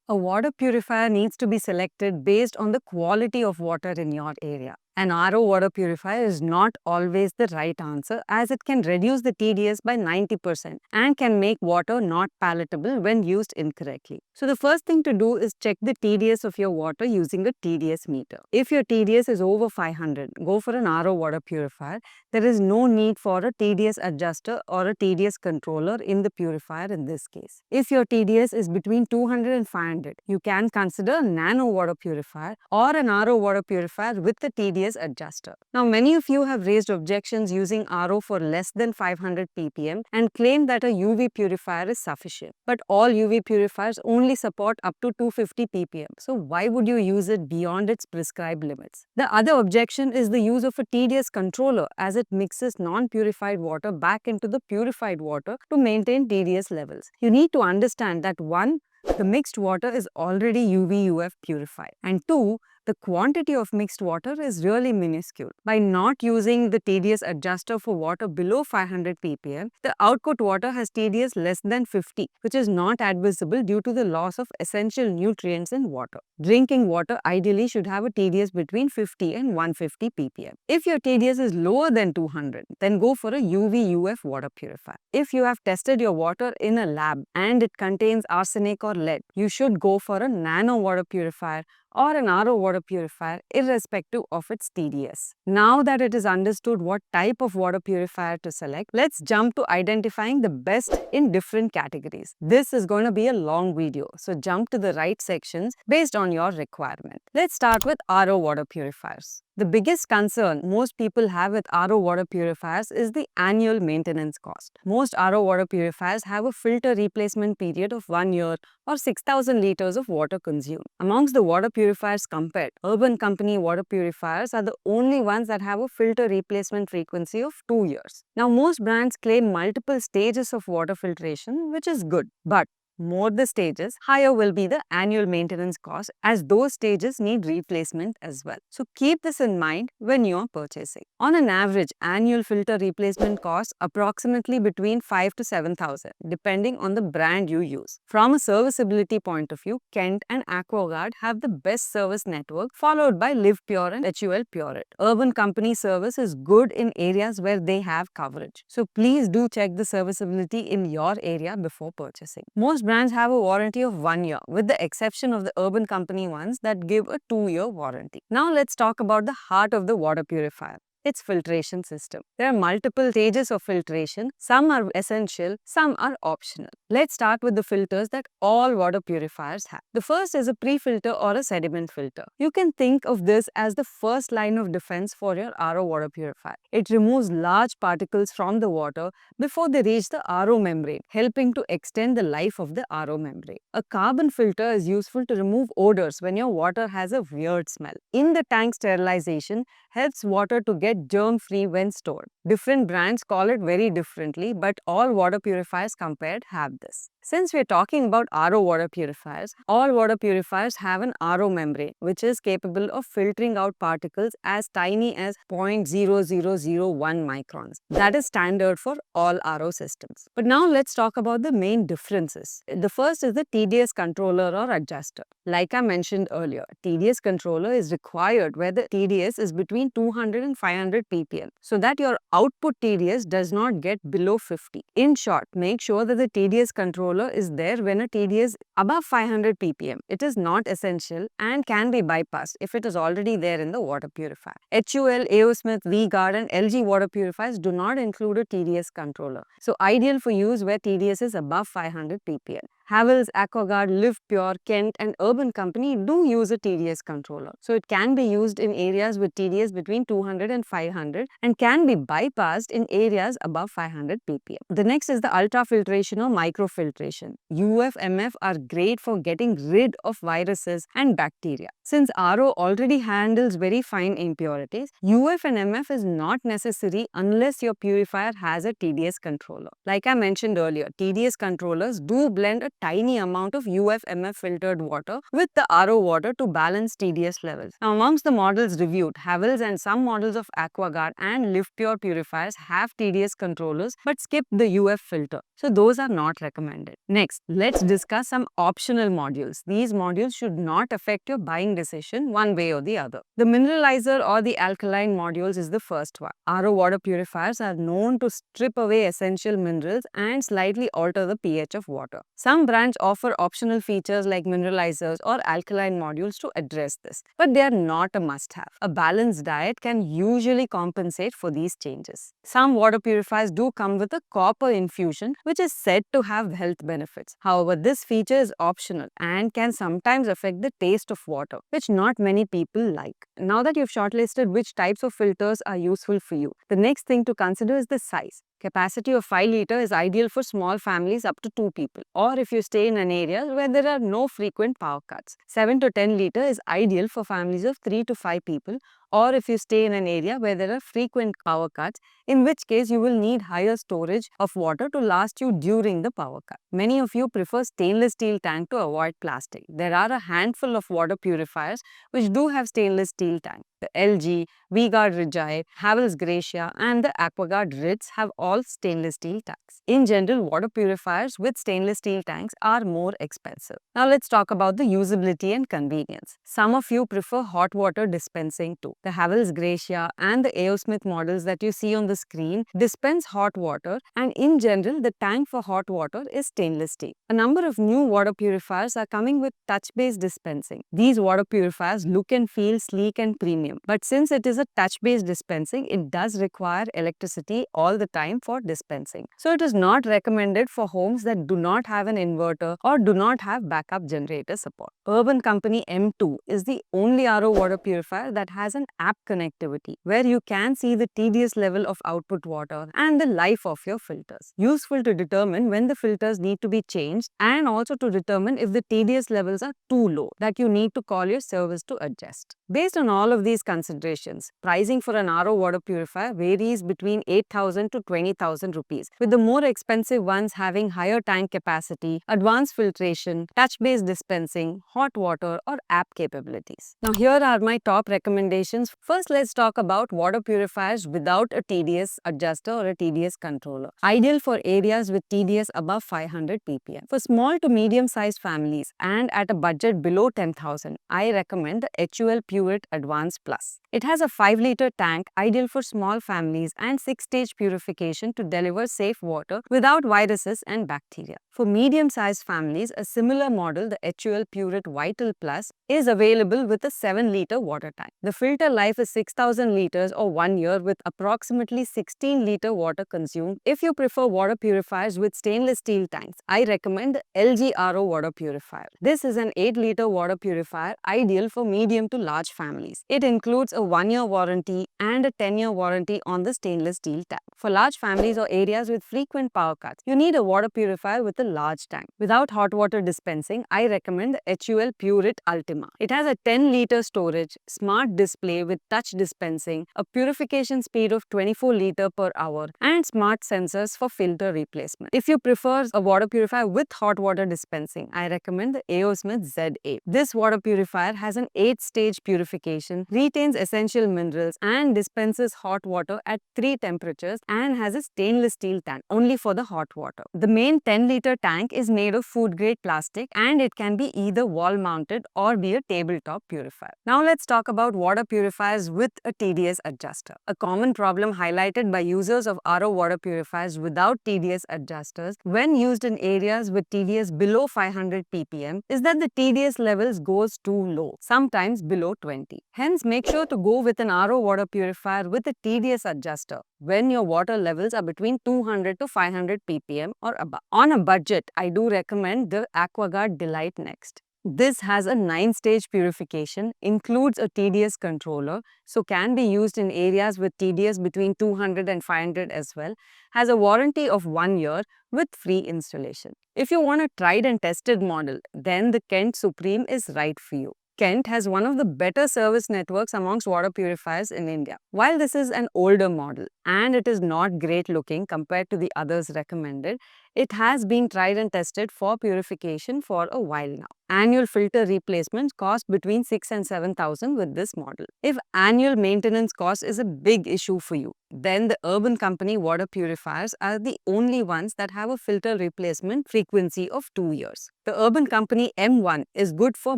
A water purifier needs to be selected based on the quality of water in your area. An RO water purifier is not always the right answer as it can reduce the TDS by 90% and can make water not palatable when used incorrectly. So the first thing to do is check the TDS of your water using a TDS meter. If your TDS is over 500, go for an RO water purifier. There is no need for a TDS adjuster or a TDS controller in the purifier in this case. If your TDS is between 200 and 500, you can consider a nano water purifier or an RO water purifier with the TDS adjuster. Now, many of you have raised objections using RO for less than 500 ppm and claim that a UV purifier is sufficient. But all UV purifiers only support up to 250 ppm. So why would you use it beyond its prescribed limits? The other objection is the use of a TDS controller as it mixes non-purified water back into the purified water to maintain TDS levels. You need to understand that 1. The mixed water is already UV-UF purified, and 2. The quantity of mixed water is really minuscule. By not using the TDS adjuster for water below 500 ppm, the output water has TDS less than 50, which is not admissible due to the loss of essential nutrients in water. Drinking water ideally should have a TDS between 50 and 150 ppm. If your TDS is lower than 200, then go for a UV-UF water purifier. If you have tested your water in a lab and it contains arsenic or lead, you should go for a nano water purifier or an RO water purifier irrespective of its TDS. Now that it is understood what type of water purifier to select, let's jump to identifying the best in different categories. This is going to be a long video, so jump to the right sections based on your requirement. Let's start with RO water purifiers. The biggest concern most people have with RO water purifiers is the annual maintenance cost. Most RO water purifiers have a filter replacement period of 1 year or 6,000 liters of water consumed. Amongst the water purifiers compared, Urban Company water purifiers are the only ones that have a filter replacement frequency of 2 years. Now, most brands claim multiple stages of water filtration, which is good, but more the stages, higher will be the annual maintenance cost as those stages need replacement as well. So keep this in mind when you are purchasing. On an average, annual filter replacement costs approximately between 5 to 7,000 depending on the brand you use. From a serviceability point of view, Kent and AquaGuard have the best service network followed by Live Pure and HUL Pureit. Urban Company service is good in areas where they have coverage. So please do check the serviceability in your area before purchasing. Most brands have a warranty of 1 year, with the exception of the Urban Company ones that give a 2-year warranty. Now let's talk about the heart of the water purifier. Its filtration system. There are multiple stages of filtration. Some are essential, some are optional. Let's start with the filters that all water purifiers have. The first is a pre-filter or a sediment filter. You can think of this as the first line of defense for your RO water purifier. It removes large particles from the water before they reach the RO membrane, helping to extend the life of the RO membrane. A carbon filter is useful to remove odors when your water has a weird smell. In the tank sterilization helps water to get germ-free when stored. Different brands call it very differently, but all water purifiers compared have this. Since we are talking about RO water purifiers, all water purifiers have an RO membrane, which is capable of filtering out particles as tiny as 0.0001 microns. That is standard for all RO systems. But now let's talk about the main differences. The first is the TDS controller or adjuster. Like I mentioned earlier, TDS controller is required where the TDS is between 200 and 500 ppm, so that your output TDS does not get below 50. In short, make sure that the TDS controller is there when a TDS above 500 ppm. It is not essential and can be bypassed if it is already there in the water purifier. HUL, AO Smith, V-Guard and LG water purifiers do not include a TDS controller, so ideal for use where TDS is above 500 ppm. Havells, AquaGuard, Live Pure, Kent and Urban Company do use a TDS controller. So it can be used in areas with TDS between 200 and 500 and can be bypassed in areas above 500 ppm. The next is the ultrafiltration or microfiltration. UF, MF are great for getting rid of viruses and bacteria. Since RO already handles very fine impurities, UF and MF is not necessary unless your purifier has a TDS controller. Like I mentioned earlier, TDS controllers do blend a tiny amount of UFMF filtered water with the RO water to balance TDS levels. Now, amongst the models reviewed, Havells and some models of AquaGuard and Live Pure purifiers have TDS controllers but skip the UF filter. So those are not recommended. Next, let's discuss some optional modules. These modules should not affect your buying decision one way or the other. The mineralizer or the alkaline modules is the first one. RO water purifiers are known to strip away essential minerals and slightly alter the pH of water. Some brands offer optional features like mineralizers or alkaline modules to address this, but they are not a must-have. A balanced diet can usually compensate for these changes. Some water purifiers do come with a copper infusion, which is said to have health benefits. However, this feature is optional and can sometimes affect the taste of water, which not many people like. Now that you've shortlisted which types of filters are useful for you, the next thing to consider is the size. Capacity of 5 litre is ideal for small families up to 2 people, or if you stay in an area where there are no frequent power cuts. 7 to 10 litre is ideal for families of 3 to 5 people, or if you stay in an area where there are frequent power cuts, in which case you will need higher storage of water to last you during the power cut. Many of you prefer stainless steel tank to avoid plastic. There are a handful of water purifiers which do have stainless steel tank. The LG, V-Guard Regia, Havells Gracia and the AquaGuard Ritz have all stainless steel tanks. In general, water purifiers with stainless steel tanks are more expensive. Now let's talk about the usability and convenience. Some of you prefer hot water dispensing too. The Havells Gracia and the A.O. Smith models that you see on the screen dispense hot water, and in general the tank for hot water is stainless steel. A number of new water purifiers are coming with touch-based dispensing. These water purifiers look and feel sleek and premium. But since it is a touch-based dispensing, it does require electricity all the time for dispensing. So it is not recommended for homes that do not have an inverter or do not have backup generator support. Urban Company M2 is the only RO water purifier that has an app connectivity where you can see the TDS level of output water and the life of your filters. Useful to determine when the filters need to be changed and also to determine if the TDS levels are too low that you need to call your service to adjust. Based on all of these considerations, pricing for an RO water purifier varies between 8,000 to 20,000 rupees, with the more expensive ones having higher tank capacity, advanced filtration, touch-based dispensing, hot water or app capabilities. Now here are my top recommendations. First, let's talk about water purifiers without a TDS adjuster or a TDS controller. Ideal for areas with TDS above 500 ppm. For small to medium-sized families and at a budget below 10,000, I recommend the HUL Pureit Advanced Plus. It has a 5 litre tank ideal for small families and 6-stage purification to deliver safe water without viruses and bacteria. For medium-sized families, a similar model, the HUL Pureit Vital Plus, is available with a 7 litre water tank. The filter life is 6,000 litres or 1 year with approximately 16 litre water consumed. If you prefer water purifiers with stainless steel tanks, I recommend the LG RO water purifier. This is an 8 litre water purifier ideal for medium to large families. It includes a 1-year warranty and a 10-year warranty on the stainless steel tank. For large families or areas with frequent power cuts, you need a water purifier with a large tank. Without hot water dispensing, I recommend the HUL Pureit Ultima. It has a 10 litre storage, smart display with touch dispensing, a purification speed of 24 litre per hour and smart sensors for filter replacement. If you prefer a water purifier with hot water dispensing, I recommend the A.O. Smith Z8. This water purifier has an 8-stage purification, retains essential minerals and dispenses hot water at 3 temperatures and has a stainless steel tank only for the hot water. The main 10 litre tank is made of food grade plastic and it can be either wall mounted or be a tabletop purifier. Now let's talk about water purifiers with a TDS adjuster. A common problem highlighted by users of RO water purifiers without TDS adjusters when used in areas with TDS below 500 ppm is that the TDS levels goes too low, sometimes below 20. Hence, make sure to go with an RO water purifier with a TDS adjuster when your water levels are between 200 to 500 ppm or above. On a budget, I do recommend the AquaGuard Delight next. This has a 9-stage purification, includes a TDS controller, so can be used in areas with TDS between 200 and 500 as well, has a warranty of 1 year with free installation. If you want a tried and tested model, then the Kent Supreme is right for you. Kent has one of the better service networks amongst water purifiers in India. While this is an older model and it is not great looking compared to the others recommended, it has been tried and tested for purification for a while now. Annual filter replacements cost between 6 and 7,000 with this model. If annual maintenance cost is a big issue for you, then the Urban Company water purifiers are the only ones that have a filter replacement frequency of 2 years. The Urban Company M1 is good for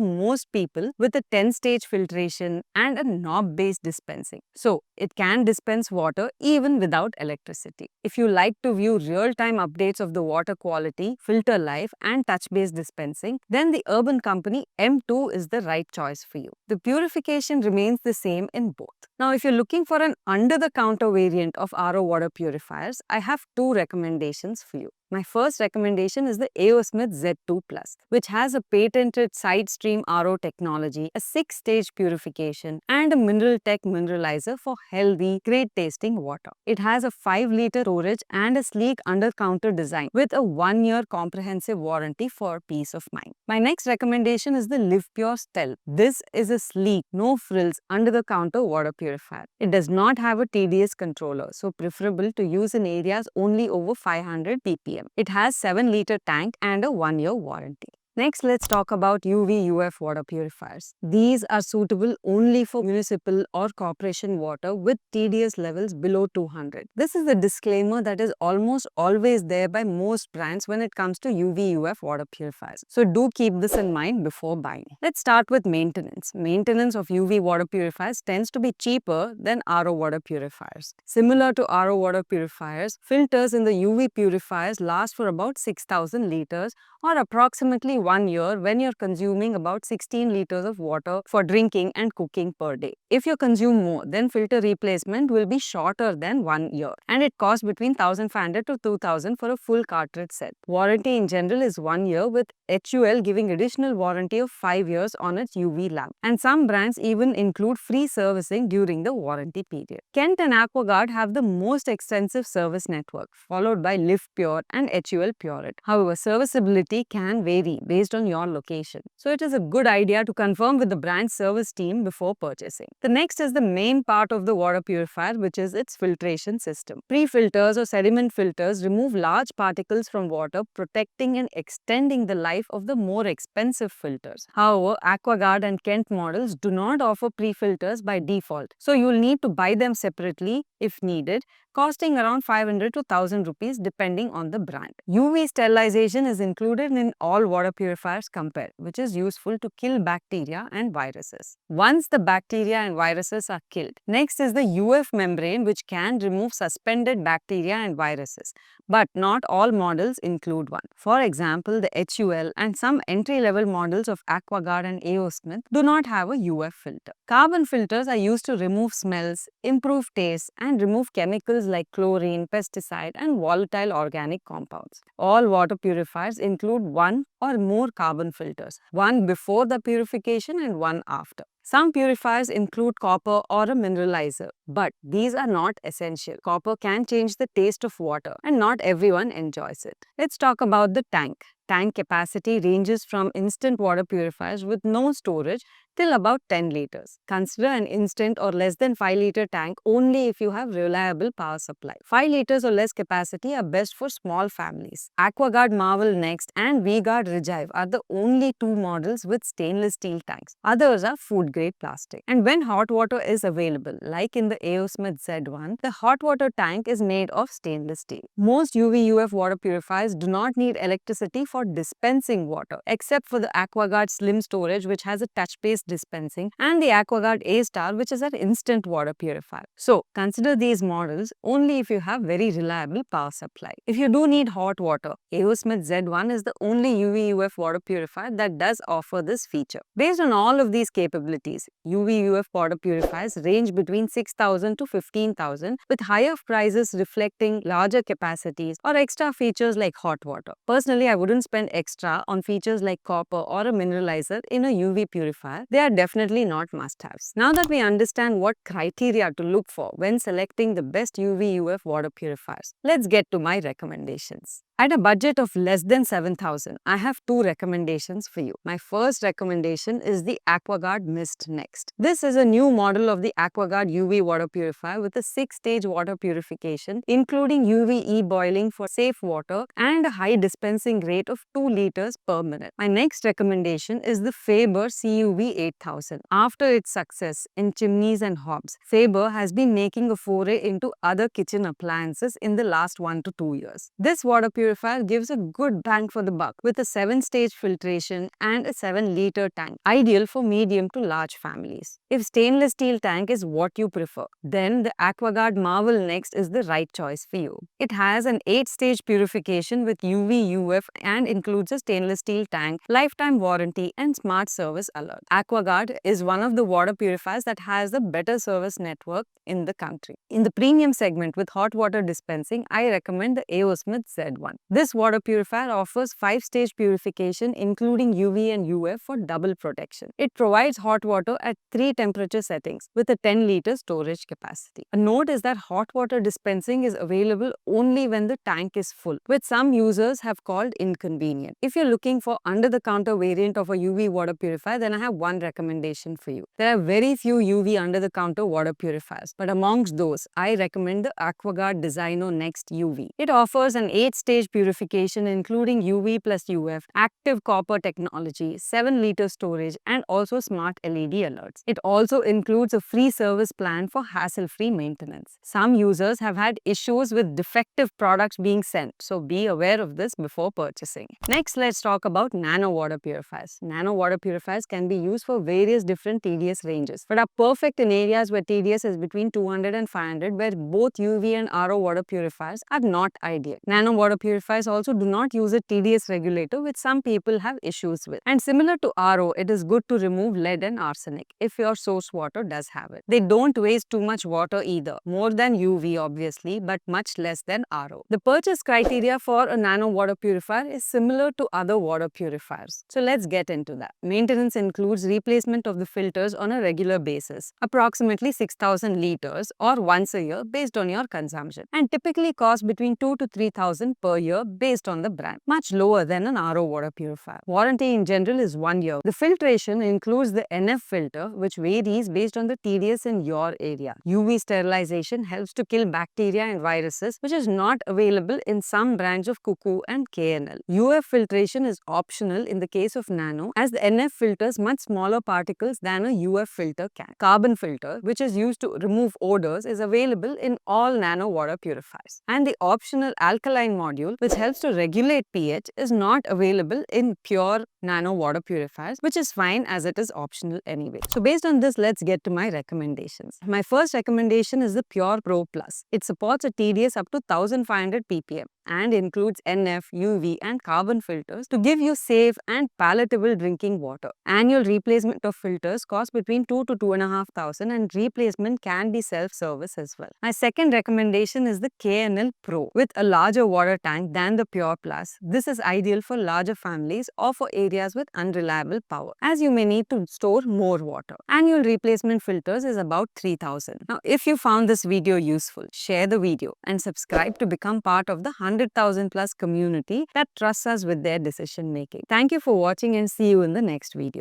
most people with a 10-stage filtration and a knob-based dispensing. So, it can dispense water even without electricity. If you like to view real-time updates of the water quality, filter life and touch-based dispensing, then the Urban Company M2 is the right choice for you. The purification remains the same in both. Now, if you're looking for an under-the-counter variant of RO water purifiers, I have two recommendations for you. My first recommendation is the A.O. Smith Z2 Plus, which has a patented side stream RO technology, a 6-stage purification, and a Mineral Tech mineralizer for healthy, great-tasting water. It has a 5-liter storage and a sleek under-counter design with a 1-year comprehensive warranty for peace of mind. My next recommendation is the Live Pure Stealth. This is a sleek, no-frills, under-the-counter water purifier. It does not have a TDS controller, so preferable to use in areas only over 500 ppm. It has 7-liter tank and a 1-year warranty. Next, let's talk about UV-UF water purifiers. These are suitable only for municipal or corporation water with TDS levels below 200. This is a disclaimer that is almost always there by most brands when it comes to UV-UF water purifiers. So do keep this in mind before buying. Let's start with maintenance. Maintenance of UV water purifiers tends to be cheaper than RO water purifiers. Similar to RO water purifiers, filters in the UV purifiers last for about 6,000 liters or approximately 1 year when you're consuming about 16 liters of water for drinking and cooking per day. If you consume more, then filter replacement will be shorter than 1 year and it costs between 1,500 to 2,000 for a full cartridge set. Warranty in general is 1 year with HUL giving additional warranty of 5 years on its UV lamp, and some brands even include free servicing during the warranty period. Kent and AquaGuard have the most extensive service network, followed by Live Pure and HUL Pureit. However, serviceability can vary based on your location, so it is a good idea to confirm with the brand service team before purchasing. The next is the main part of the water purifier, which is its filtration system. Pre-filters or sediment filters remove large particles from water, protecting and extending the life of the more expensive filters. However, AquaGuard and Kent models do not offer pre-filters by default, so you will need to buy them separately if needed, costing around 500 to 1,000 rupees depending on the brand. UV sterilization is included in all water purifiers compared, which is useful to kill bacteria and viruses. Once the bacteria and viruses are killed, next is the UF membrane, which can remove suspended bacteria and viruses, but not all models include one. For example, the HUL and some entry-level models of AquaGuard and A.O. Smith do not have a UF filter. Carbon filters are used to remove smells, improve taste, and remove chemicals like chlorine, pesticide, and volatile organic compounds. All water purifiers include one or more carbon filters, one before the purification and one after. Some purifiers include copper or a mineralizer, but these are not essential. Copper can change the taste of water and not everyone enjoys it. Let's talk about the tank. Tank capacity ranges from instant water purifiers with no storage till about 10 liters. Consider an instant or less than 5-liter tank only if you have reliable power supply. 5 liters or less capacity are best for small families. AquaGuard Marvel Next and V-Guard Regive are the only two models with stainless steel tanks. Others are food grade plastic. And when hot water is available, like in the A.O. Smith Z1, the hot water tank is made of stainless steel. Most UV-UF water purifiers do not need electricity for dispensing water, except for the AquaGuard Slim Storage, which has a touch-based dispensing, and the AquaGuard A-Star, which is an instant water purifier. So, consider these models only if you have very reliable power supply. If you do need hot water, A.O. Smith Z1 is the only UV-UF water purifier that does offer this feature. Based on all of these capabilities, UV-UF water purifiers range between 6,000 to 15,000 with higher prices reflecting larger capacities or extra features like hot water. Personally, I wouldn't spend extra on features like copper or a mineralizer in a UV purifier. They are definitely not must-haves. Now that we understand what criteria to look for when selecting the best UV-UF water purifiers, let's get to my recommendations. At a budget of less than 7,000, I have two recommendations for you. My first recommendation is the AquaGuard Mist Next. This is a new model of the AquaGuard UV water purifier with a 6-stage water purification, including UV e-boiling for safe water and a high dispensing rate of 2 liters per minute. My next recommendation is the Faber CUV 8000. After its success in chimneys and hobs, Faber has been making a foray into other kitchen appliances in the last 1 to 2 years. This water purifier gives a good bang for the buck with a 7-stage filtration and a 7-liter tank, ideal for medium to large families. If stainless steel tank is what you prefer, then the AquaGuard Marvel Next is the right choice for you. It has an 8-stage purification with UV UF and includes a stainless steel tank, lifetime warranty and smart service alert. AquaGuard is one of the water purifiers that has the better service network in the country. In the premium segment with hot water dispensing, I recommend the AO Smith Z1. This water purifier offers 5-stage purification including UV and UF for double protection. It provides hot water at 3 temperature settings with a 10-liter storage capacity. A note is that hot water dispensing is available only when the tank is full, which some users have called inconvenient. If you're looking for under-the-counter variant of a UV water purifier, then I have one recommendation for you. There are very few UV under-the-counter water purifiers, but amongst those, I recommend the AquaGuard Designo Next UV. It offers an 8-stage purification including UV plus UF, active copper technology, 7-liter storage and also smart LED alerts. It also includes a free service plan for hassle-free maintenance. Some users have had issues with defective products being sent, so be aware of this before purchasing. Next, let's talk about nano water purifiers. Nano water purifiers can be used for various different TDS ranges, but are perfect in areas where TDS is between 200 and 500, where both UV and RO water purifiers are not ideal. Nano water purifiers also do not use a TDS regulator, which some people have issues with. And similar to RO, it is good to remove lead and arsenic if your source water does have it. They don't waste too much water either, more than UV obviously, but much less than RO. The purchase criteria for a nano water purifier is similar to other water purifiers. So let's get into that. Maintenance includes replacement of the filters on a regular basis, approximately 6,000 liters or once a year based on your consumption, and typically cost between 2 to 3,000 per year based on the brand, much lower than an RO water purifier. Warranty in general is 1 year. The filtration includes the NF filter, which varies based on the TDS in your area. UV sterilization helps to kill bacteria and viruses, which is not available in some brands of Cuckoo and KNL. UF filtration is optional in the case of Nano, as the NF filters much smaller particles than a UF filter can. Carbon filter, which is used to remove odors, is available in all Nano water purifiers. And the optional alkaline module, which helps to regulate pH, is not available in pure Nano water purifiers, which is fine as it is optional anyway. So based on this, let's get to my recommendations. My first recommendation is the Pure Pro Plus. It supports a TDS up to 1500 ppm and includes NF, UV and carbon filters to give you safe and palatable drinking water. Annual replacement of filters costs between 2 to 2,500 and replacement can be self-service as well. My second recommendation is the KNL Pro with a larger water tank than the Pure Plus. This is ideal for larger families or for areas with unreliable power, as you may need to store more water. Annual replacement filters is about 3,000. Now, if you found this video useful, share the video and subscribe to become part of the 100,000 plus community that trusts us with their decision making. Thank you for watching and see you in the next video.